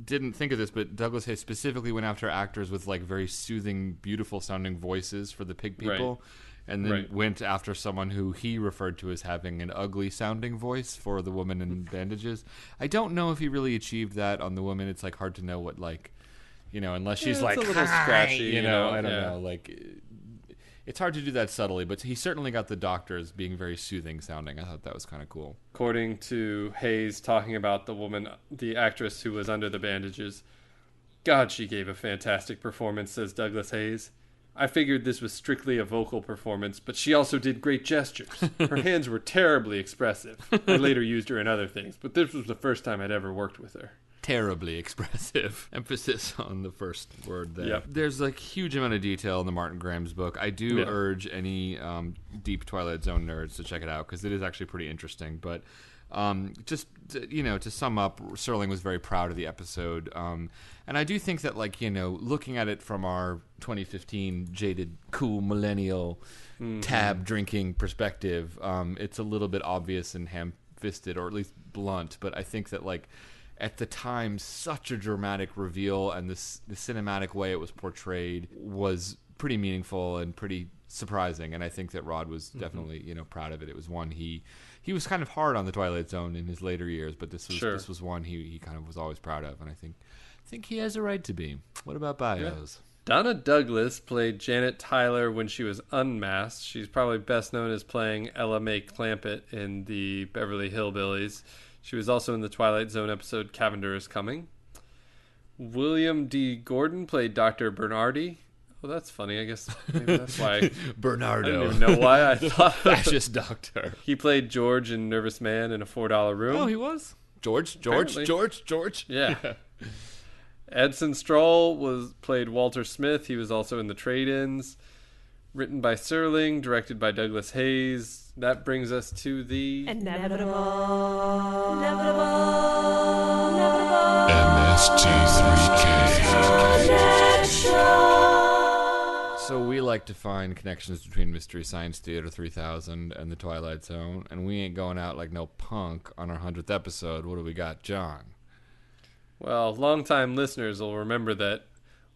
didn't think of this, but Douglas Hayes specifically went after actors with like very soothing, beautiful sounding voices for the pig people. Right. And then went after someone who he referred to as having an ugly-sounding voice for the woman in bandages. I don't know if he really achieved that on the woman. It's like hard to know what, like, unless she's like a little scratchy. I don't know. Like, it's hard to do that subtly, but he certainly got the doctors being very soothing sounding. I thought that was kind of cool. According to Hayes, talking about the woman, the actress who was under the bandages, God, she gave a fantastic performance, says Douglas Hayes. I figured this was strictly a vocal performance, but she also did great gestures. Her hands were terribly expressive. I later used her in other things, but this was the first time I'd ever worked with her. Terribly expressive. Emphasis on the first word there. Yep. There's a huge amount of detail in the Martin Graham's book. I do urge any deep Twilight Zone nerds to check it out because it is actually pretty interesting. But just to sum up, Serling was very proud of the episode, and I do think that, like, looking at it from our 2015 jaded, cool millennial tab drinking perspective, it's a little bit obvious and ham-fisted, or at least blunt. But I think that, like, at the time, such a dramatic reveal, and the cinematic way it was portrayed was pretty meaningful and pretty surprising. And I think that Rod was definitely proud of it. It was one he was kind of hard on the Twilight Zone in his later years, but this was one he kind of was always proud of, and I think he has a right to be. What about bios? Yeah. Donna Douglas played Janet Tyler when she was unmasked. She's probably best known as playing Ella Mae Clampett in the Beverly Hillbillies. She was also in the Twilight Zone episode Cavender is Coming. William D. Gordon played Dr. Bernardi. Oh, that's funny. I guess maybe that's why. Bernardo. I don't even know why I thought. Fascist doctor. He played George in Nervous Man in a $4 Room. Oh, he was? George. Yeah. Edson Stroll played Walter Smith. He was also in The Trade-Ins. Written by Serling, directed by Douglas Hayes. That brings us to the Inevitable. MST3K. So we like to find connections between Mystery Science Theater 3000 and the Twilight Zone, and we ain't going out like no punk on our 100th episode. What do we got, John? Well, longtime listeners will remember that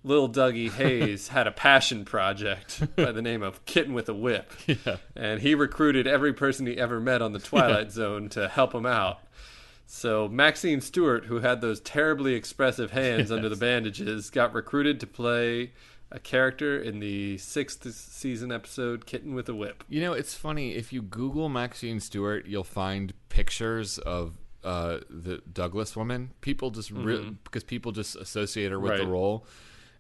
Lil Dougie Hayes had a passion project by the name of Kitten with a Whip. Yeah. And he recruited every person he ever met on the Twilight Zone to help him out. So Maxine Stewart, who had those terribly expressive hands under the bandages, got recruited to play a character in the 6th season episode Kitten with a Whip. You know, it's funny. If you Google Maxine Stewart, you'll find pictures of the Douglas woman. People just because people just associate her with the role.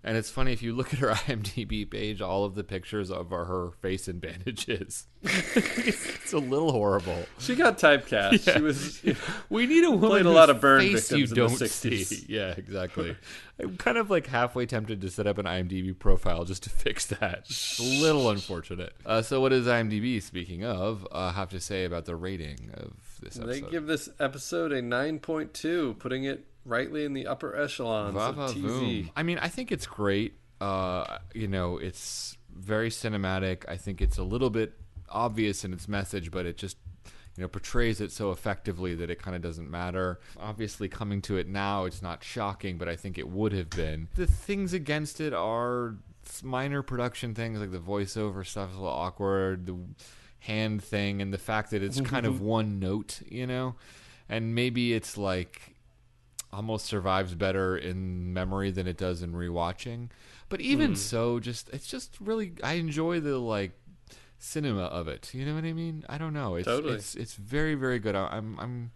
And it's funny, if you look at her IMDb page, all of the pictures of her face in bandages. It's a little horrible. She got typecast. Yeah. She was. We need a woman played a whose lot of burn face you victims in don't the 60s. see. Yeah, exactly. I'm kind of like halfway tempted to set up an IMDb profile just to fix that. It's a little unfortunate. So what does IMDb, speaking of, have to say about the rating of this episode? They give this episode a 9.2, putting it rightly in the upper echelons of TZ. I mean, I think it's great. It's very cinematic. I think it's a little bit obvious in its message, but it just portrays it so effectively that it kind of doesn't matter. Obviously, coming to it now, it's not shocking, but I think it would have been. The things against it are minor production things, like the voiceover stuff is a little awkward, the hand thing, and the fact that it's kind of one note, and maybe it's like almost survives better in memory than it does in rewatching. But even so, it's just really, I enjoy the cinema of it. You know what I mean? I don't know. It's very, very good. I'm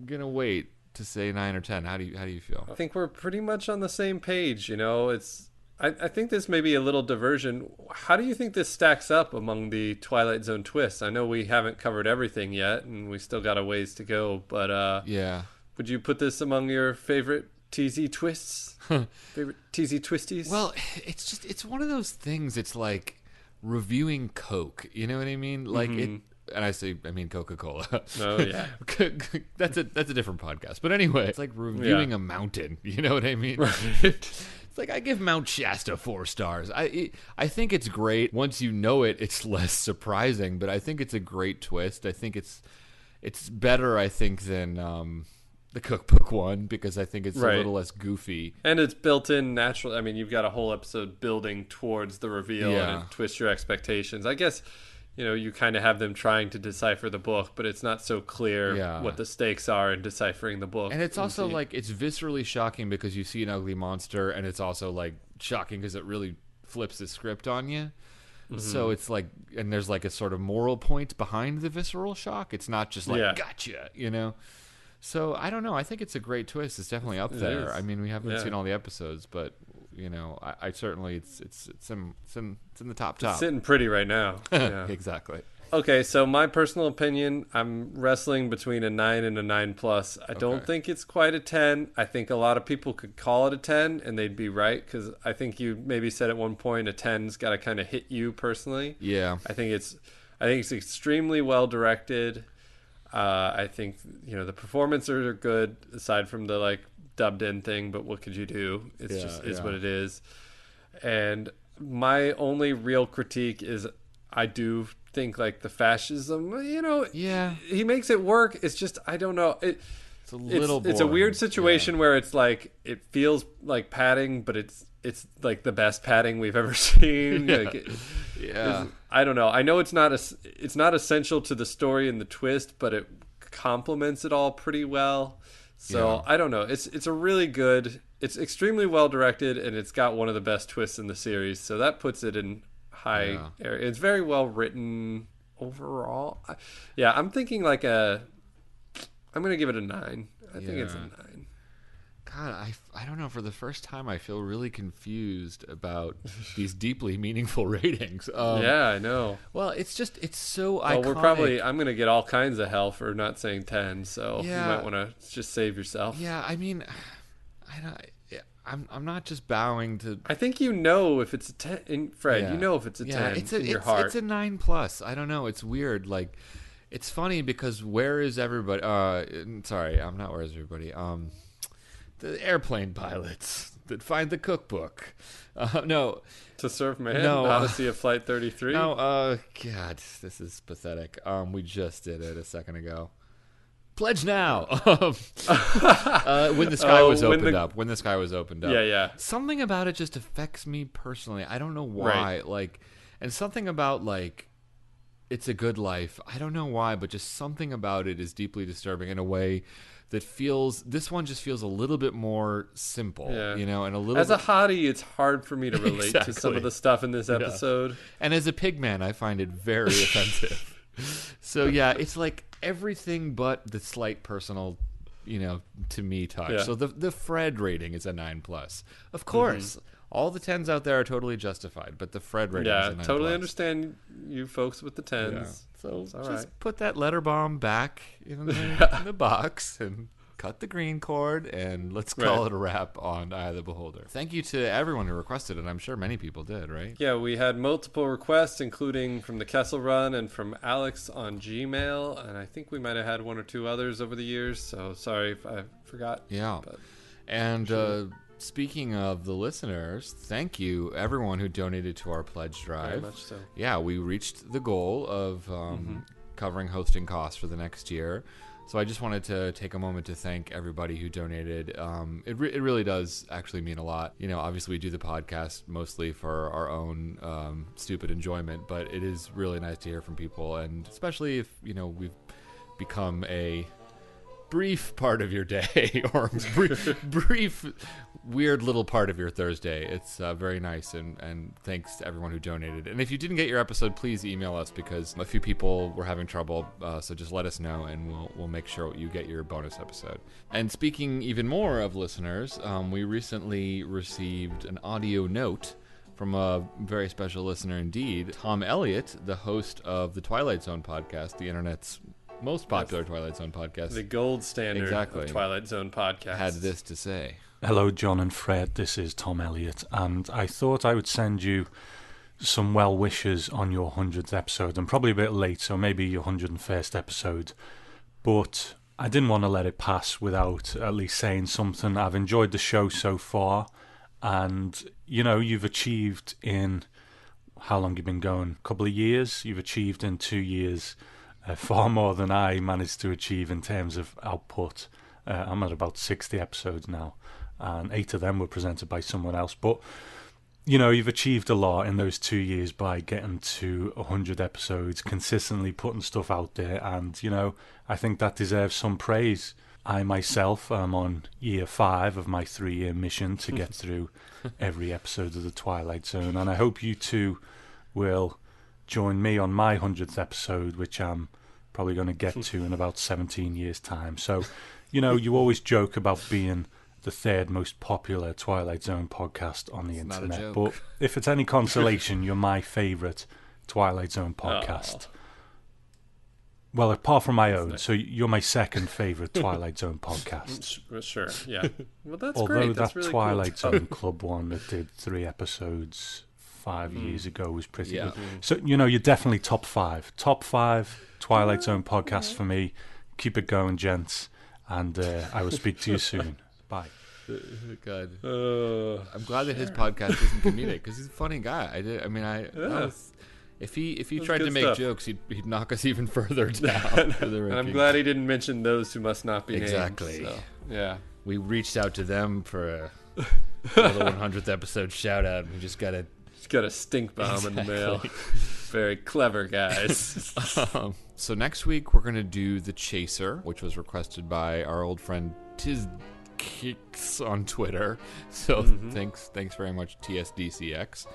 gonna wait to say 9 or 10. How do you feel? I think we're pretty much on the same page. I think this may be a little diversion. How do you think this stacks up among the Twilight Zone twists? I know we haven't covered everything yet, and we still got a ways to go. But yeah. Would you put this among your favorite TZ twists? Favorite TZ twisties? Well, it's one of those things. It's like reviewing Coke. You know what I mean? Like it, and I mean Coca-Cola. Oh yeah, that's a different podcast. But anyway, it's like reviewing a mountain. You know what I mean? Right. It's like I give Mount Shasta 4 stars. I think it's great. Once you know it, it's less surprising. But I think it's a great twist. I think it's better. I think than the cookbook one, because I think it's a little less goofy. And it's built in naturally. I mean, you've got a whole episode building towards the reveal and twist your expectations. I guess, you kind of have them trying to decipher the book, but it's not so clear what the stakes are in deciphering the book. And it's also it's viscerally shocking because you see an ugly monster, and it's also shocking because it really flips the script on you. So it's and there's a sort of moral point behind the visceral shock. It's not just gotcha, So I don't know. I think it's a great twist. It's definitely up there. I mean, we haven't seen all the episodes, but I certainly it's in the top. It's sitting pretty right now. Yeah. Exactly. Okay, so my personal opinion, I'm wrestling between a 9 and a 9+. I don't think it's quite a 10. I think a lot of people could call it a 10, and they'd be right, because I think you maybe said at one point a 10's got to kind of hit you personally. Yeah. I think it's extremely well directed. I think the performances are good aside from the dubbed in thing, but what could you do? It's just what it is. And my only real critique is I do think the fascism, he makes it work. It's just I don't know. It's a little boring. It's a weird situation where it's it feels like padding, but it's the best padding we've ever seen. I don't know. I know it's not essential to the story and the twist, but it complements it all pretty well. So I don't know. It's a really good. It's extremely well directed, and it's got one of the best twists in the series. So that puts it in high area. It's very well written overall. I'm thinking I'm gonna give it a 9. I think it's a 9. God, I don't know. For the first time, I feel really confused about these deeply meaningful ratings. I know. Well, it's so iconic. Well, I'm going to get all kinds of hell for not saying 10, so you might want to just save yourself. Yeah, I mean, I'm not just bowing to. I think if it's a 10, Fred. If it's a 10 in your heart. It's a 9+. I don't know. It's weird. It's funny because where is everybody? Sorry, I'm not. Where is everybody? The airplane pilots, that find the cookbook. No. To Serve Man? No, Odyssey of Flight 33? No, God, this is pathetic. We just did it a second ago. Pledge now. When the sky was opened up. When the sky was opened up. Yeah. Something about it just affects me personally. I don't know why. Right. And something about It's a Good Life. I don't know why, but just something about it is deeply disturbing in a way that this one just feels a little bit more simple, and a little. As a hottie, it's hard for me to relate to some of the stuff in this episode. And as a pig man, I find it very offensive. So yeah, it's like everything but the slight personal, to me touch. Yeah. So the Fred rating is a 9+. Of course. All the 10s out there are totally justified, but the Fred rating is a 9+. Yeah, totally understand you folks with the 10s. Yeah. So it's all just right. put that letter bomb back in the box and cut the green cord, and let's call it a wrap on Eye of the Beholder. Thank you to everyone who requested it. I'm sure many people did, right? Yeah, we had multiple requests, including from the Kessel Run and from Alex on Gmail, and I think we might have had one or two others over the years, so sorry if I forgot. Yeah. And speaking of the listeners, thank you everyone who donated to our pledge drive. Very much so. Yeah, we reached the goal of covering hosting costs for the next year. So I just wanted to take a moment to thank everybody who donated. It really does actually mean a lot. Obviously we do the podcast mostly for our own stupid enjoyment, but it is really nice to hear from people, and especially if we've become a brief part of your day or brief weird little part of your Thursday. It's very nice, and thanks to everyone who donated. And if you didn't get your episode, please email us, because a few people were having trouble, so just let us know and we'll make sure you get your bonus episode. And speaking even more of listeners, we recently received an audio note from a very special listener indeed, Tom Elliott, the host of the Twilight Zone podcast, the internet's most popular Twilight Zone podcast. The gold standard of Twilight Zone podcast. Had this to say. Hello, John and Fred. This is Tom Elliott, and I thought I would send you some well wishes on your 100th episode. I'm probably a bit late, so maybe your 101st episode, but I didn't want to let it pass without at least saying something. I've enjoyed the show so far, and you've achieved in how long you've been going? A couple of years. You've achieved in 2 years far more than I managed to achieve in terms of output. I'm at about 60 episodes now, and 8 of them were presented by someone else. But, you've achieved a lot in those 2 years by getting to 100 episodes, consistently putting stuff out there, and, I think that deserves some praise. I myself am on year 5 of my 3-year mission to get through every episode of The Twilight Zone, and I hope you too will join me on my 100th episode, which I'm probably going to get to in about 17 years' time. So, you always joke about being the 3rd most popular Twilight Zone podcast on the internet. But if it's any consolation, you're my favourite Twilight Zone podcast. Well, apart from my own, so you're my 2nd favourite Twilight Zone podcast. Sure, yeah. Well, that's Although great. Although That's that really Twilight cool. Zone Club one that did 3 episodes 5 years ago was pretty good. Mm-hmm. So, you're definitely top 5. Top 5 Twilight Zone podcasts for me. Keep it going, gents. And I will speak to you soon. Bye. God. I'm glad that his podcast isn't comedic, because he's a funny guy. If he tried to make jokes, he'd knock us even further down. And I'm glad he didn't mention those who must not be exactly. named. So, yeah. We reached out to them for another 100th episode shout out, and we just got a stink bomb in the mail. Very clever, guys. So next week we're going to do The Chaser, which was requested by our old friend Tiz Kicks on Twitter. So thanks very much, TSDCX.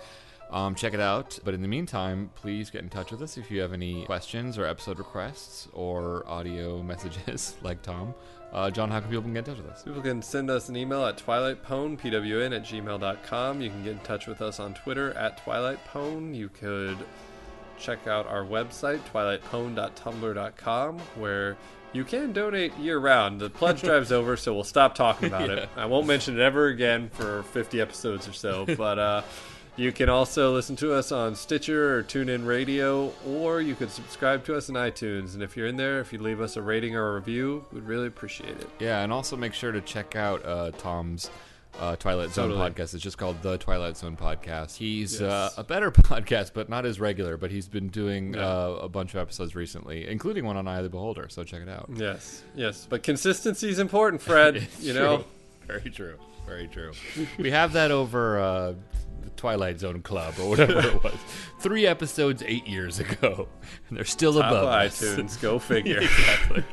Check it out. But in the meantime, please get in touch with us if you have any questions or episode requests or audio messages like Tom. John, how can people get in touch with us? People can send us an email at twilightpwn, pwn@gmail.com. You can get in touch with us on Twitter at twilightpwn. You could check out our website, twilightpwn.tumblr.com, where you can donate year-round. The pledge drive's over, so we'll stop talking about it. I won't mention it ever again for 50 episodes or so, but you can also listen to us on Stitcher or TuneIn Radio, or you could subscribe to us in iTunes. And if you're in there, if you leave us a rating or a review, we'd really appreciate it. Yeah, and also make sure to check out Tom's Twilight Zone Totally. podcast. It's just called the Twilight Zone podcast. He's Yes. a better podcast, but not as regular. But he's been doing Yeah. a bunch of episodes recently, including one on Eye of the Beholder. So check it out. Yes, yes. But consistency is important, Fred. It's you true. know? Very true. Very true. We have that over the Twilight Zone Club or whatever it was. 3 episodes 8 years ago. And they're still Top above of us. iTunes. Go figure. Exactly.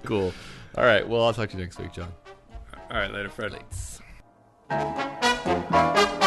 Cool. All right. Well, I'll talk to you next week, John. All right, later, Fred. Thanks.